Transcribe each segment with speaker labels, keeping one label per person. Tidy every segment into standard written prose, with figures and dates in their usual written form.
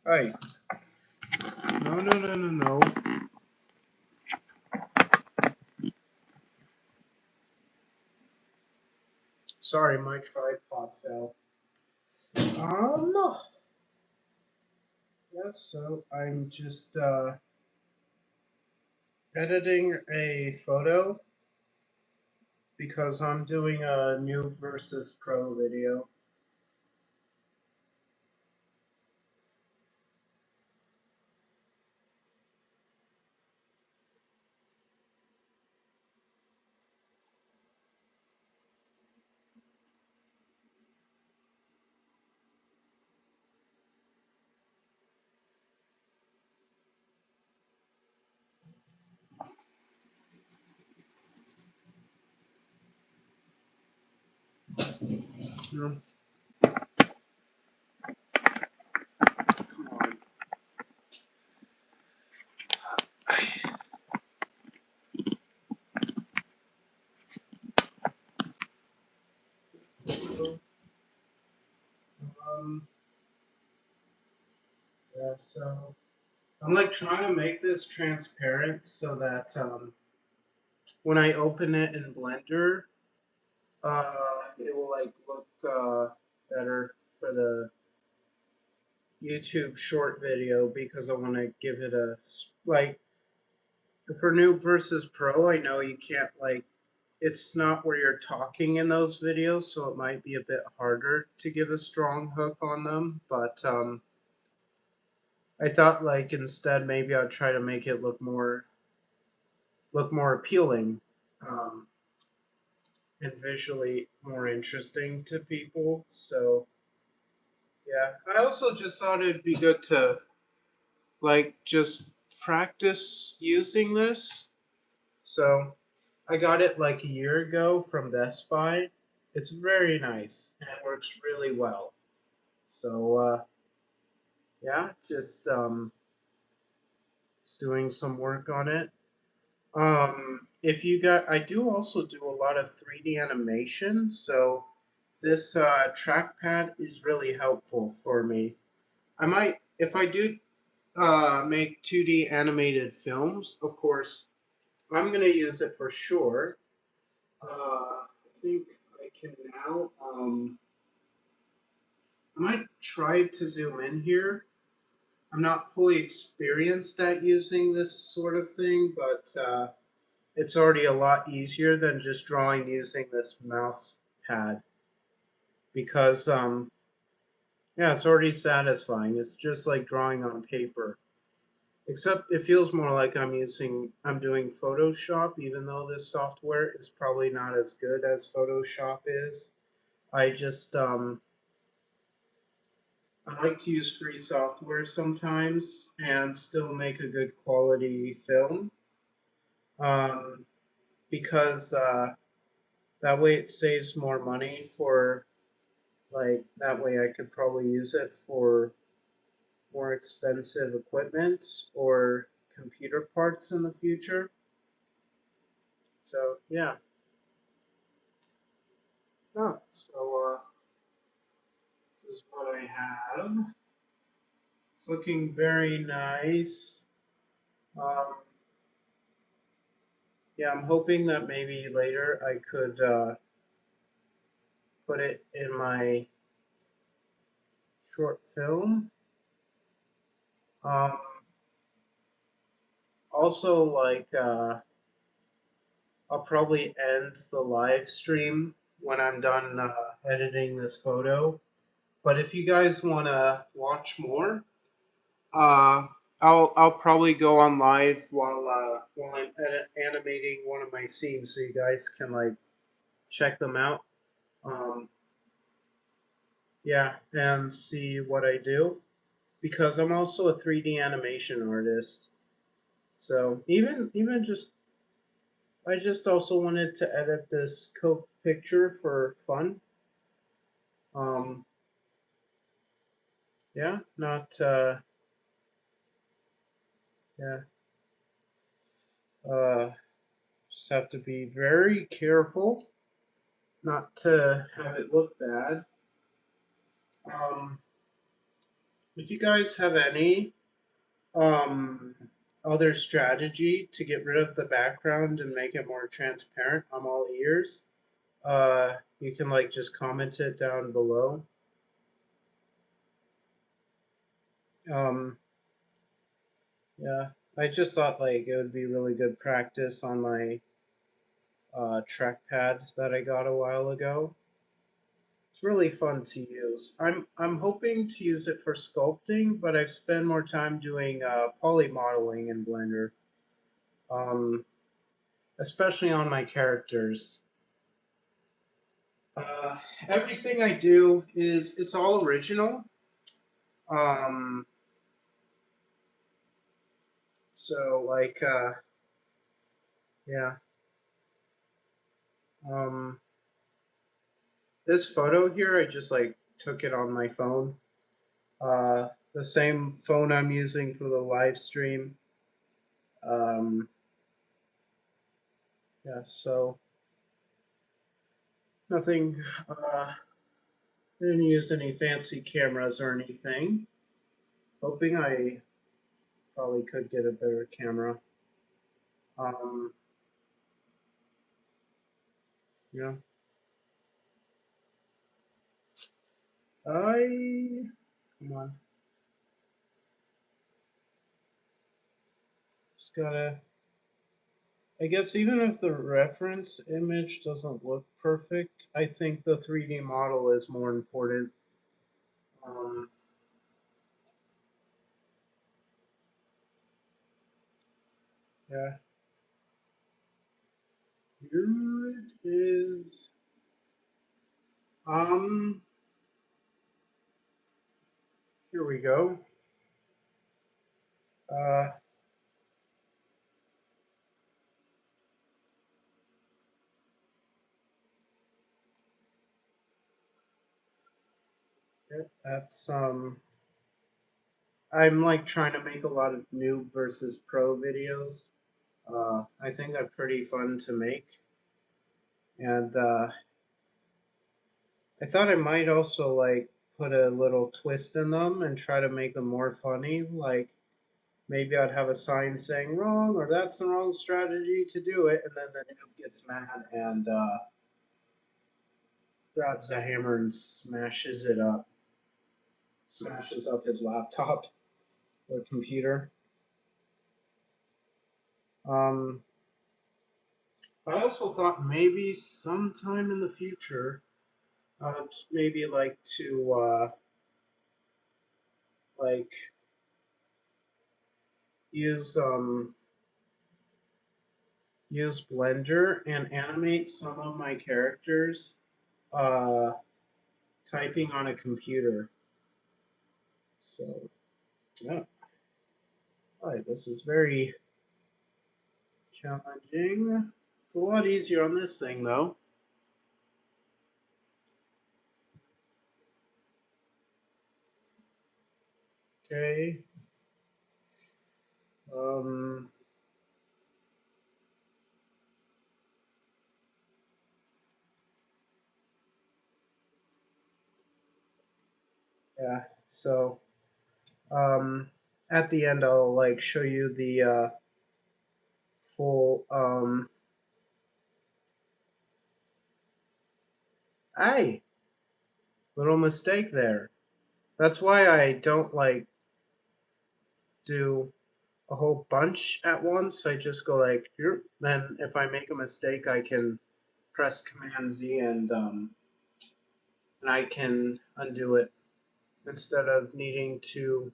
Speaker 1: Hey, no, no, no, no, no. Sorry, my tripod fell. Um, yeah, so I'm just editing a photo because I'm doing a noob versus pro video. No, come on. Um, yeah, so I'm like trying to make this transparent so that when I open it in Blender, it will like look better for the YouTube short video because I want to give it a like for noob versus pro. I know you can't like it's not where you're talking in those videos, so it might be a bit harder to give a strong hook on them. But I thought like instead maybe I'd try to make it look more appealing um, and visually more interesting to people. So yeah, I also just thought it'd be good to like just practice using this. So I got it like a year ago from Best Buy. It's very nice and it works really well. So yeah, just doing some work on it. If you got, I do also do a lot of 3D animation, so this trackpad is really helpful for me. I might, if I do make 2D animated films, of course, I'm gonna use it for sure. I think I can now. I might try to zoom in here. I'm not fully experienced at using this sort of thing, but it's already a lot easier than just drawing using this mouse pad because yeah, it's already satisfying. It's just like drawing on paper. Except it feels more like I'm doing Photoshop, even though this software is probably not as good as Photoshop is. I just I like to use free software sometimes and still make a good quality film um, because that way it saves more money for like that way I could probably use it for more expensive equipment or computer parts in the future. So yeah. So this is what I have. It's looking very nice. Um, yeah, I'm hoping that maybe later I could put it in my short film. Um, also, like, I'll probably end the live stream when I'm done editing this photo. But if you guys want to watch more, uh, I'll probably go on live while I'm animating one of my scenes, so you guys can like check them out. Um, yeah, and see what I do because I'm also a 3D animation artist. So even just I just also wanted to edit this Coke picture for fun. Um, yeah, not yeah. Uh, just have to be very careful not to have it look bad. Um, if you guys have any um, other strategy to get rid of the background and make it more transparent, I'm all ears. You can like just comment it down below. Um, yeah, I just thought like it would be really good practice on my trackpad that I got a while ago. It's really fun to use. I'm hoping to use it for sculpting, but I've spent more time doing poly modeling in Blender, um, especially on my characters. Uh, Everything I do is it's all original. Um, so like yeah, um, this photo here I just like took it on my phone. The same phone I'm using for the live stream. Um, yeah, so nothing. Didn't use any fancy cameras or anything. Hoping I probably could get a better camera. Um, yeah. Come on. Just gotta. I guess even if the reference image doesn't look perfect, I think the 3D model is more important. Um, yeah. Here it is. Um, Here we go. Uh, that's I'm like trying to make a lot of noob versus pro videos. I think they're pretty fun to make, and I thought I might also like put a little twist in them and try to make them more funny. Like maybe I'd have a sign saying wrong or that's the wrong strategy to do it, and then the noob gets mad and grabs a hammer and smashes up his laptop or computer. Um, I also thought maybe sometime in the future, I'd maybe like to like use use Blender and animate some of my characters uh, typing on a computer. So yeah, all right, this is very challenging. It's a lot easier on this thing though. Okay. Um, yeah. So um, at the end, I'll like show you the full. Hey, little mistake there. That's why I don't like do a whole bunch at once. I just go like, here. Then if I make a mistake, I can press Command Z and I can undo it instead of needing to,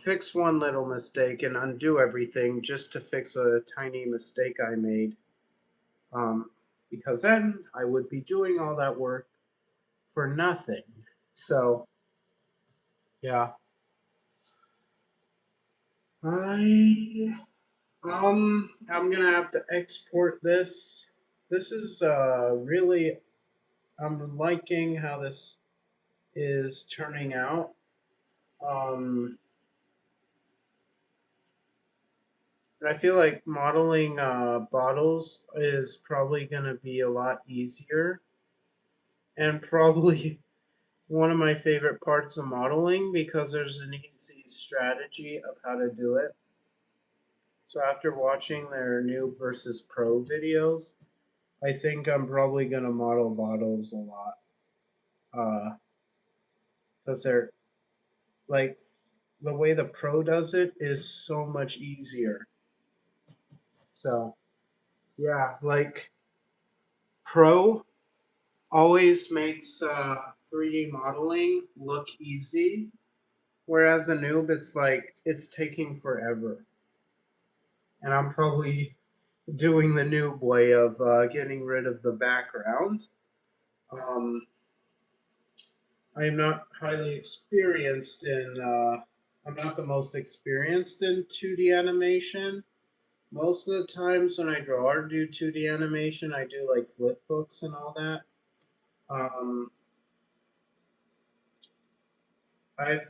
Speaker 1: fix one little mistake and undo everything just to fix a tiny mistake I made. Um, because then I would be doing all that work for nothing. So, yeah. I I'm gonna have to export this. This is really I'm liking how this is turning out. Um, I feel like modeling bottles is probably gonna be a lot easier and probably one of my favorite parts of modeling because there's an easy strategy of how to do it. So after watching their noob versus pro videos, I think I'm probably gonna model bottles a lot. Because they're like the way the pro does it is so much easier. So yeah, like pro always makes 3D modeling look easy, whereas a noob it's like it's taking forever. And I'm probably doing the noob way of getting rid of the background. Um, I am not highly experienced in. I'm not the most experienced in 2D animation. Most of the times when I draw or do 2D animation, I do like flip books and all that. Um, I've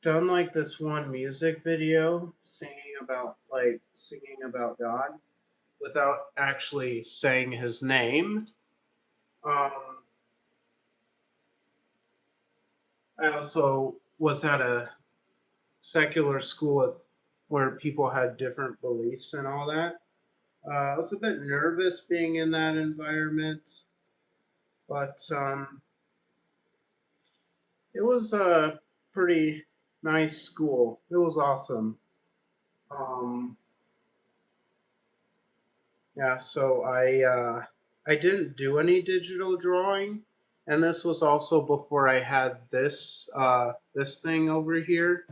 Speaker 1: done like this one music video singing about God without actually saying his name. Um, I also was at a secular school where people had different beliefs and all that. I was a bit nervous being in that environment, but it was a pretty nice school. It was awesome. Um, yeah, so I didn't do any digital drawing, and this was also before I had this thing over here.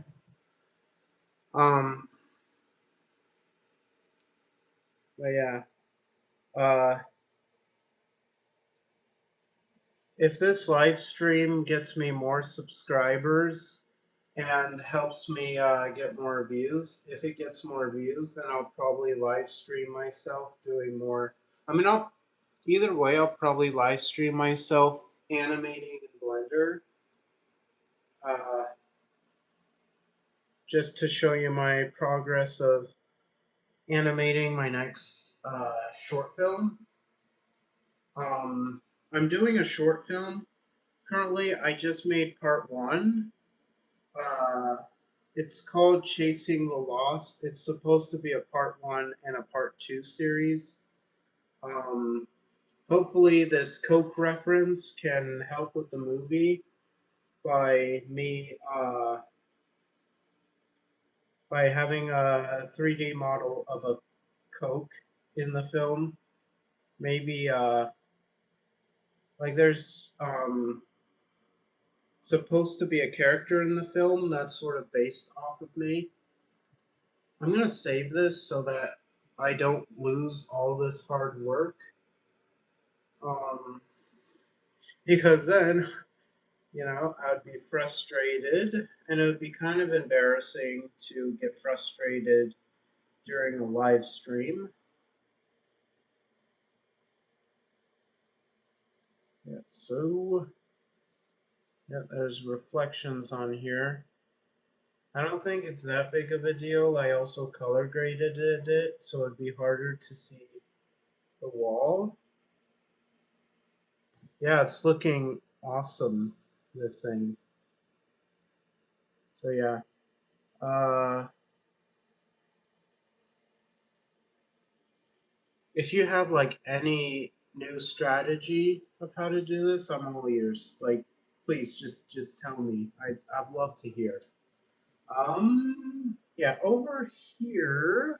Speaker 1: Um, but yeah, uh, if this live stream gets me more subscribers and helps me get more views, if it gets more views, then I'll probably live stream myself doing more. I mean, either way, I'll probably live stream myself animating in Blender, uh, just to show you my progress of animating my next short film. Um, I'm doing a short film currently. I just made part one. Uh, it's called Chasing the Lost. It's supposed to be a part one and a part two series. Um, hopefully, this Coke reference can help with the movie by me by having a 3D model of a Coke in the film. Maybe like there's supposed to be a character in the film that's sort of based off of me. I'm gonna save this so that I don't lose all this hard work. Um, because then, I'd be frustrated, and it would be kind of embarrassing to get frustrated during a live stream. Yeah, so yeah, there's reflections on here. I don't think it's that big of a deal. I also color graded it, so it'd be harder to see the wall. Yeah, it's looking awesome, this thing. So yeah. Uh, if you have like any new strategy of how to do this, I'm all ears. Like, please just tell me. I'd love to hear. Yeah, over here,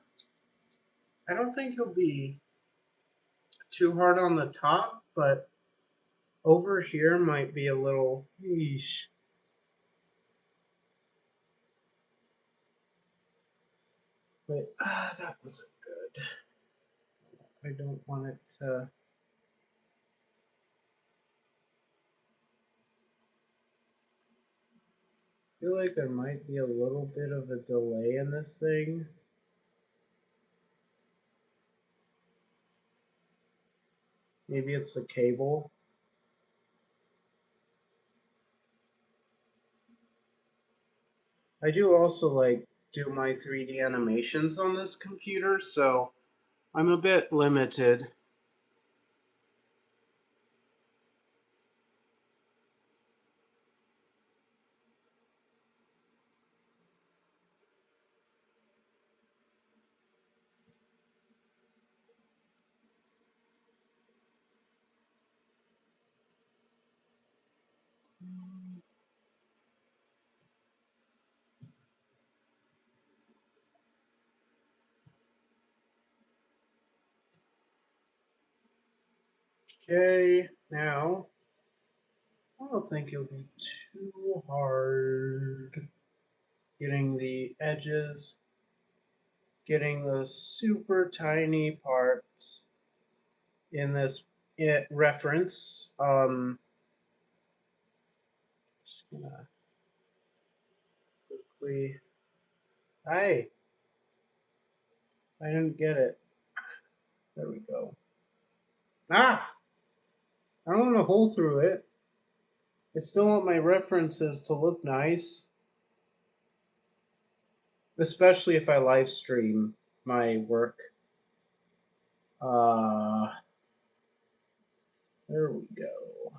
Speaker 1: I don't think it'll be too hard on the top, but over here might be a little yeesh. But that wasn't good. I don't want it to. I feel like there might be a little bit of a delay in this thing. Maybe it's the cable. I do also like do my 3D animations on this computer, so I'm a bit limited. Okay, now I don't think it'll be too hard getting the edges, getting those super tiny parts in this reference. Just gonna quickly. Hi, I didn't get it. There we go. Ah, I don't want to hole through it. I still want my references to look nice, especially if I live stream my work. Uh, there we go.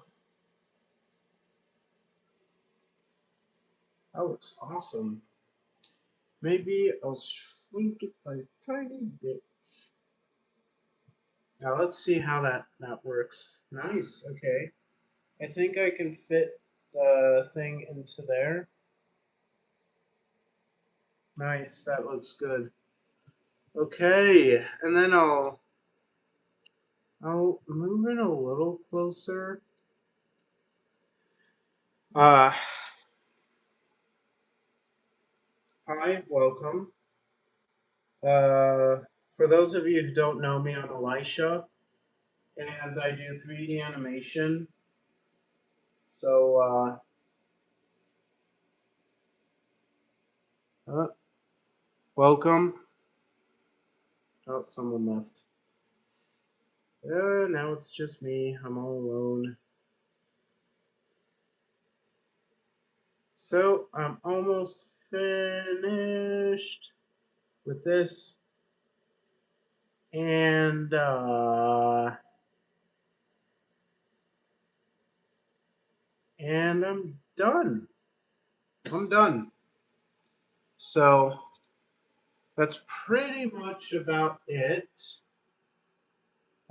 Speaker 1: That looks awesome. Maybe I'll shrink it by a tiny bit. Now let's see how that works. Nice. Okay. I think I can fit the thing into there. Nice. That looks good. Okay, and then I'll move it a little closer. Uh, Hi, welcome. For those of you who don't know me, I'm Elisha, and I do 3D animation. So, welcome. Oh, someone left. Now it's just me. I'm all alone. So, I'm almost finished with this. And, I'm done. I'm done. So, that's pretty much about it.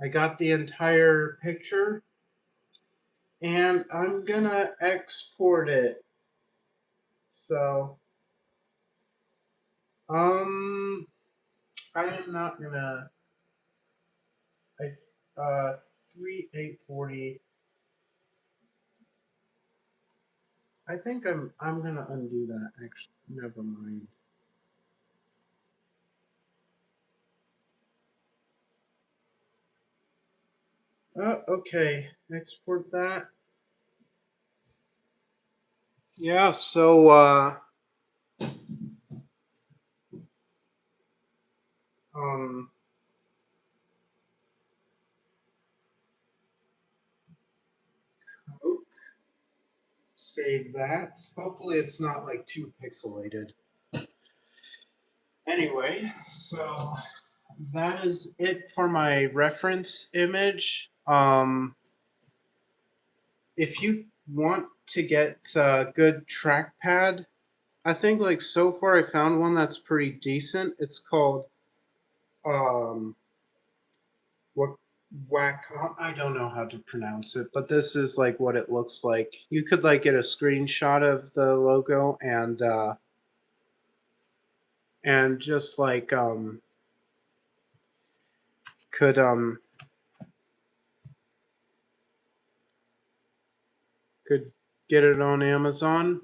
Speaker 1: I got the entire picture and I'm gonna export it. So, um, I am not gonna. I 3840. I think I'm gonna undo that. Actually, never mind. Okay. Export that. Yeah. So um oh, save that. Hopefully, it's not like too pixelated. Anyway, so that is it for my reference image. If you want to get a good trackpad, I think like so far I found one that's pretty decent. It's called um what Wacom. I don't know how to pronounce it, but this is like what it looks like. You could like get a screenshot of the logo and just like could could get it on Amazon.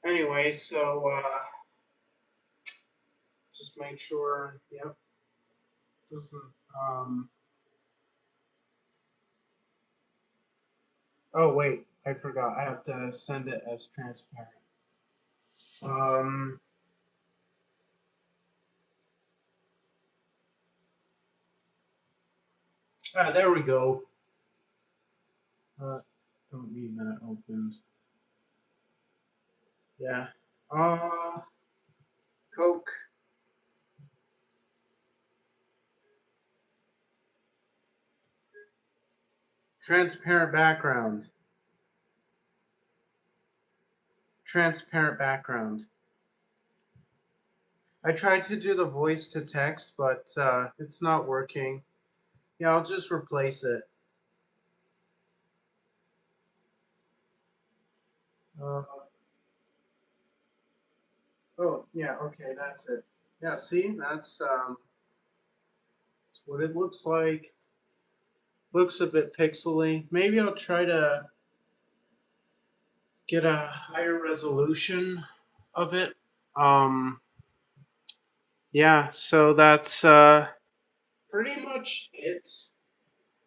Speaker 1: Anyway, so just make sure, yep, doesn't oh wait, I forgot. I have to send it as transparent. Um there we go. Uh don't need that opened. Yeah. Uh Coke. Transparent background. Transparent background. I tried to do the voice to text, but it's not working. Yeah, I'll just replace it. Uh, oh, yeah, okay, that's it. Yeah, see, that's what it looks like. Looks a bit pixely. Maybe I'll try to get a higher resolution of it. Um, yeah, so that's pretty much it.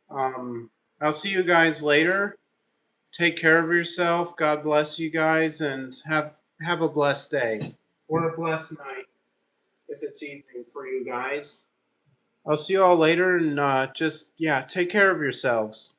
Speaker 1: Um, I'll see you guys later. Take care of yourself. God bless you guys, and have a blessed day or a blessed night if it's evening for you guys. I'll see you all later, and just yeah, take care of yourselves.